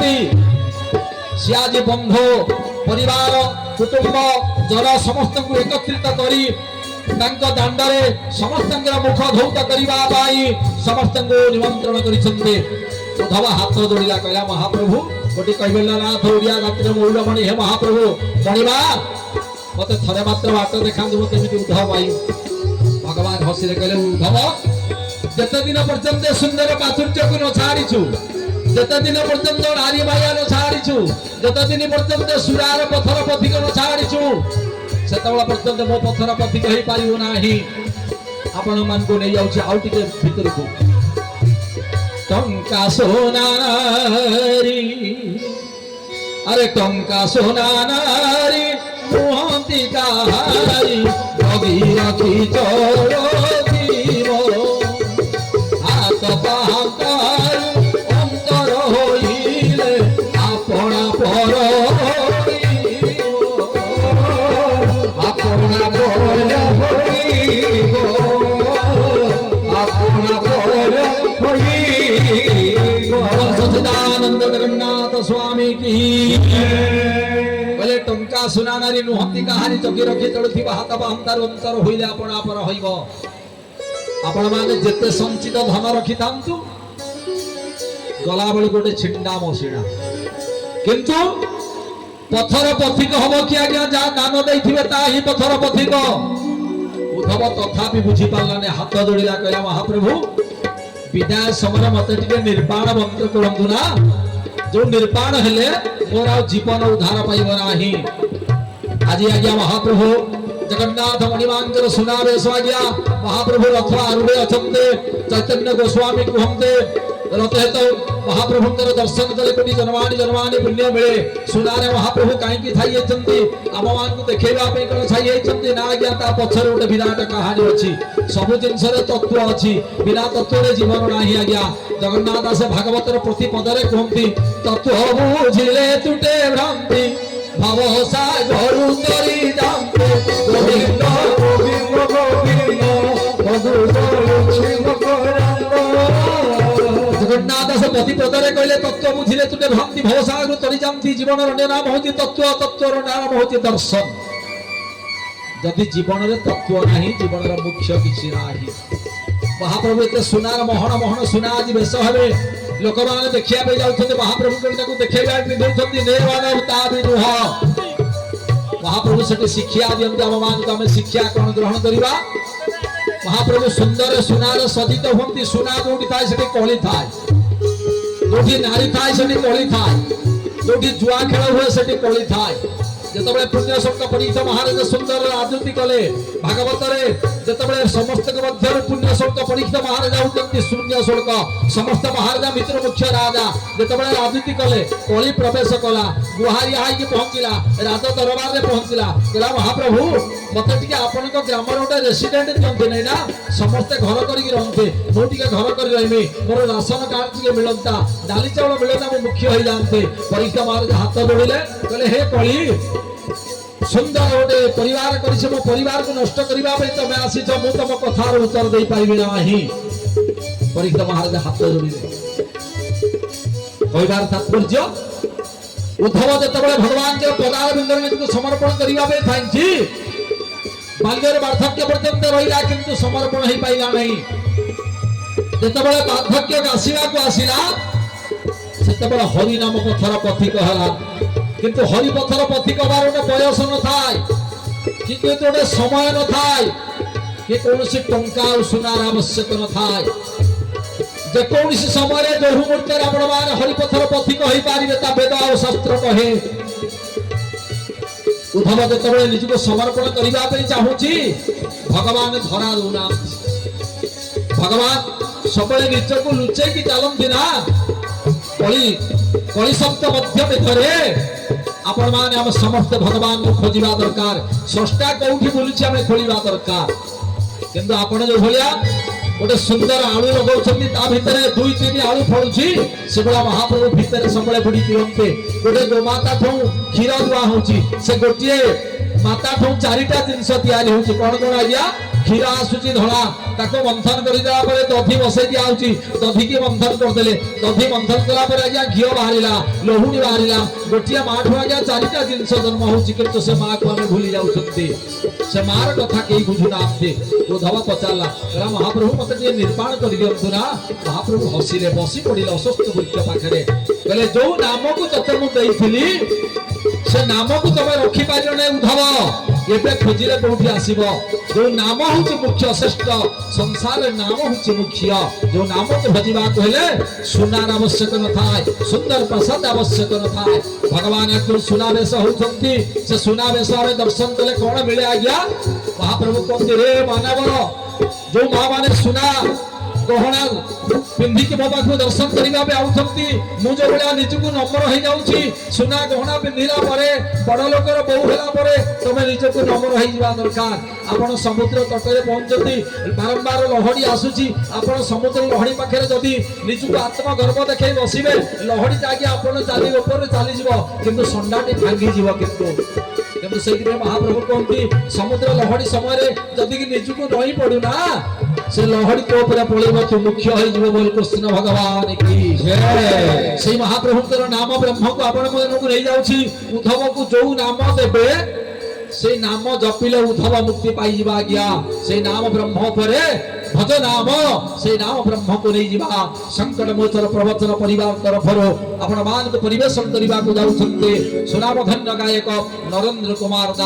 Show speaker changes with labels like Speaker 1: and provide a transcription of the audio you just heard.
Speaker 1: କରି सी आज बंधु परिवार कुटुंब जन समस्त एकत्रित करी दाण्डे समस्त मुख धौत करने समस्त निमंत्रण कर उद्धव हाथ जोड़ा कहला महाप्रभु गोटे कैबल्यनाथ ओडिया जातिर मौलमणि हे महाप्रभु मणिमा मत थे मात्र बाट देखा केमी उद्धव भाई भगवान हसी कहले उद्धव जते दिन पर्यंत सुंदर पाचुर्य को न छाड़ीचु जते दिन पर्यंत नारी माया न छाड़ीचु जते दिन पर्यंत सुरार पथर पथिक न छाड़ीचु सेतबेला पर्यंत मो पथर पथिक हो पारिबो नाही आपण मान को नहीं जाउछि आउ टिके भीतर को टंका सोना नारी अरे टंका सोना नारी मोहंती काहारी भगीरथी चोरो जीवो हाथ पाहार अंतर होइले आपना पर आपना पर होइबो आपना पर होइबो सच्चिदानंद जगन्नाथ स्वामी की बोले टंका सुना नारी नुहंती कहानी चकी रखी चलुथिबा हाथ बाहंतार अंतर होइले आपना पर होइबो आपण माने जेते संचित धन रखी थांतु गला बेले गोटे छिंडा मसिना किंतु पथर पथिक हबो कि आज्ञा जा दान दैथिबे ता ही पथर पथिक उद्धव तथापि बुझी पालाने हाथ जोड़िला कहला महाप्रभु विदाय समय मते टिके निर्वाण मंत्र करंतु ना जो निर्वाण हेले मोर आ जीवन उद्धार पाइब नाही आज आज्ञा महाप्रभु जगन्नाथ मणिमांकर सुनावेश आज्ञा महाप्रभु रथ आरूढ़े अछंते चैतन्य गोस्वामी कहते रथ हेतु महाप्रभुंकर दर्शन कले कोटी जन्मानी पुण्य मिले सुनारे महाप्रभु कहीं थाई आम मान को देखा कौन छाई ना आज्ञा ता पछर गोटे विराट कहानी अच्छी सब जिनस तत्व अच्छी बिना तत्व जीवन ना आज्ञा जगन्नाथ दास भागवतर प्रति पदरे कहती तत्व बुझिले तुटे भ्रांति भव सागर तरी जाते गोविंद गोविंद गोविंद जगन्नाथ दास प्रति पदरे कहले तत्व बुझिले तुटे भ्रांति भव सागर तरी जाती जीवन नाम होची तत्व तत्वर नाम होची दर्शन जदि जीवन रे तत्व नहीं जीवन मुख्य किसी नहीं महाप्रभु एते सुनार मोहन मोहन सुना आज बेश हे लोक मैंने देखा जाऊँ महाप्रभु देखा महाप्रभु से शिक्षा दिखते आम मान को आम शिक्षा कौन ग्रहण करवा महाप्रभु सुंदर सुनार सजित हमें सुना जो थाए कली थाए जो नारी थाए से कली थाए जो जुआ खेल हुए से कली थाए जिते पुण्य शुल्क परीक्षा महाराज सुंदर राजनीति कले भागवत जिते समस्त पुण्य शुल्क परीक्षा महाराज होती शून्य शुल्क समस्त महाराज मित्र मुख्य राजा जिते राजनीति कले कली प्रवेश कला गुहारी आई पहुंचला राज दरबार में पहुंचला कहला महाप्रभु मत टे आपण ग्राम गोटे रेसीडेट दिखते नहीं ना समस्ते घर करके रखते मुझे घर कर रही मोर राशन कार्ड टे मिलता डाली चाउल मिलता मुझे मुख्य हो जाते परीक्षा महाराज हाथ जोड़िले कहले हे कली सुंदर गोटे परिवार करिसे मो परिवार को नष्ट करबा पे तमे आसीछ मु तम कथार उत्तर दे पाइबि नाही परीक्षा महाराज हाथ जोड़िले कहबार तात्पर्य उद्धव जतबे भगवान के पदार बिंदर को समर्पण करबा पे थांची बाल्यर वार्धक्य पर्यंत रहिला किंतु समर्पण ही पाइला नहीं जतबे वार्धक्य आसीला को आसीला सेतबे हरि नाम पथर पथिक हला किंतु हरिपथर पथिक बार गोटे बयस न थाए कि गोटे समय न थाए कि कौन टंका और सुनार आवश्यक न थाए जेकोसी समय जो मुहूर्त आपण मैंने हरिपथर पथिक हो पारे वेद और शास्त्र कहे उद्धव जो निजक समर्पण करने चाहूँगी भगवान धरा दौना भगवान सब निज को लुचे कि चलती ना कली शब्द मध्य भितर आपण मैंने आम समस्त भगवान को खोजा दरकार स्रष्टा कौटी बुलूची आम खोलिया दरकार किंतु आपण जो भाया गोटे सुंदर आलू लगा भितर दुई तीन आलू फलुची से महाप्रभु भितर सब बुड़ी दिखते गोटे गोमाता ठू क्षीर दुआ हो गोटे माता ठू चारिटा जिनस या कौन कौन आज्ञा क्षीर आसुची धला ताको मंथन कर देला परे दधी बसै दिया होची दधी के मंथन कर देले दधी मंथन कला परे आज्ञा घियो बाहरिला लहुणी बाहरिला गोटिया माठ आज्ञा चारिटा जिंस जन्म होची किंतु से मां को हमें भूली जाउछंती से मार कथा केही बुझुना आते उद्धव पचारला कहला महाप्रभु मते जे निर्माण कर दियंतु ना महाप्रभु हसिले बसी पड़िले अस्वस्थ वृक्ष पाखरे कहले जो नाम को तते मु देइथिली से नाम को तमे रखी पाइलो नै उद्धव एबे खोजिले कोठी आसीबो जो नाम होची मुख्य श्रेष्ठ संसार नाम होची मुख्य जो नाम को भजिबा कहले सुनार आवश्यक न थाय सुंदर प्रसाद आवश्यक न थाय भगवान को सुनावेश होचंती से सुनावेश रे दर्शन कले कोन मिले आज्ञा महाप्रभु कहते रे मानव जो मां माने सुना गहना पिंधी के बाबा को दर्शन करिबा बे आउथंती मु जो बळा निजको नम्र होई जाउची सुना गहना पिंधिला परे बड़ लोकर बहु हेला परे तमे निजको नम्र होई जिबा दरकार आपण समुद्र तटरे पहुंचती बारंबार लहड़ी आसुची आपण समुद्र लहड़ी पाखरे जदी निजको आत्मा गर्भ देखै बसिबे लहड़ी जागी आपण चाली ऊपर चाली जिवो किंतु संडाटी भांगी जिवो किंतु सेति महाप्रभु कहती समुद्र लहड़ी समय जदी निजको रही पड़ू ना से लहड़ी को ऊपर पळेबो तू मुख्य होई जिवो बोल कृष्ण भगवान की जय से महाप्रभु नाम ब्रह्म को आपण को नहीं जाउछी उद्धव को जो नाम देबे से नाम जपिले उद्धव मुक्ति पाई जिबा गया से नाम ब्रह्म परे भज नाम से नाम ब्रह्म को नहीं जिबा संकट मोचन प्रवचन परिवार तरफरो आपण मान को परिवेशन करिबा को जाउछन्ते सुनाम धन्य गायक नरेंद्र कुमार दास।